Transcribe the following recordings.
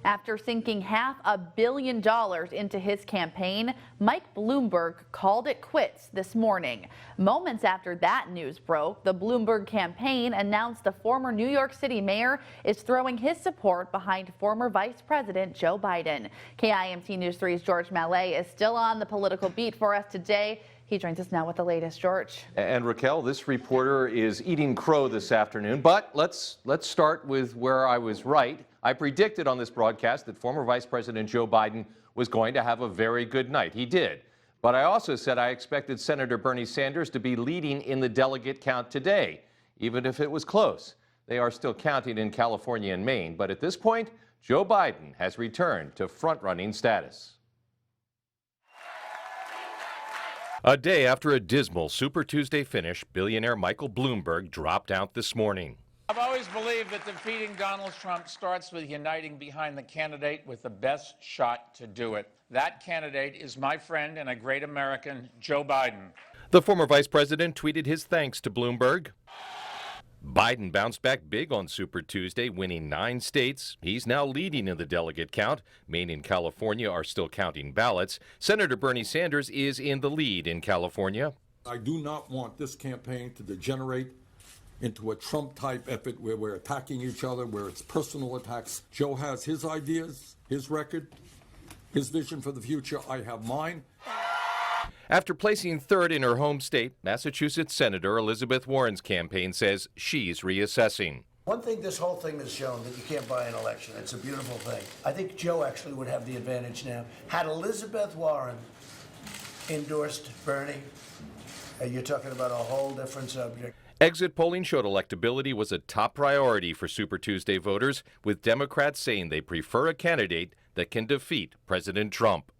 After sinking $500 million into his campaign, Mike Bloomberg called it quits this morning. Moments after that news broke, the Bloomberg campaign announced the former New York City mayor is throwing his support behind former Vice President Joe Biden. KIMT News 3's George Mallet is still on the political beat for us today. He joins us now with the latest, George. And Raquel, this reporter is eating crow this afternoon, but let's start with where I was right. I predicted on this broadcast that former Vice President Joe Biden was going to have a very good night. He did. But I also said I expected Senator Bernie Sanders to be leading in the delegate count today, even if it was close. They are still counting in California and Maine, but at this point, Joe Biden has returned to front-running status. A day after a dismal Super Tuesday finish, billionaire Michael Bloomberg dropped out this morning. I've always believed that defeating Donald Trump starts with uniting behind the candidate with the best shot to do it. That candidate is my friend and a great American, Joe Biden. The former vice president tweeted his thanks to Bloomberg. Biden bounced back big on Super Tuesday, winning 9 states. He's now leading in the delegate count. Maine and California are still counting ballots. Senator Bernie Sanders is in the lead in California. I do not want this campaign to degenerate into a Trump-type effort where we're attacking each other, where it's personal attacks. Joe has his ideas, his record, his vision for the future. I have mine. After placing third in her home state, Massachusetts Senator Elizabeth Warren's campaign says she's reassessing. One thing this whole thing has shown, that you can't buy an election. It's a beautiful thing. I think Joe actually would have the advantage now. Had Elizabeth Warren endorsed Bernie, you're talking about a whole different subject. Exit polling showed electability was a top priority for Super Tuesday voters, with Democrats saying they prefer a candidate that can defeat President Trump.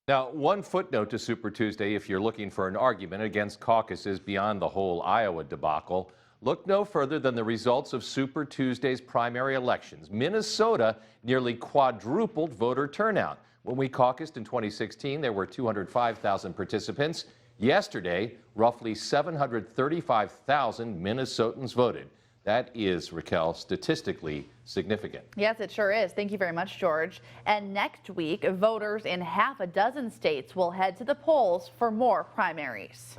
Now, one footnote to Super Tuesday, if you're looking for an argument against caucuses beyond the whole Iowa debacle, look no further than the results of Super Tuesday's primary elections. Minnesota nearly quadrupled voter turnout. When we caucused in 2016, there were 205,000 participants. Yesterday, roughly 735,000 Minnesotans voted. That is, Raquel, statistically significant. Yes, it sure is. Thank you very much, George. And next week, voters in half a dozen states will head to the polls for more primaries.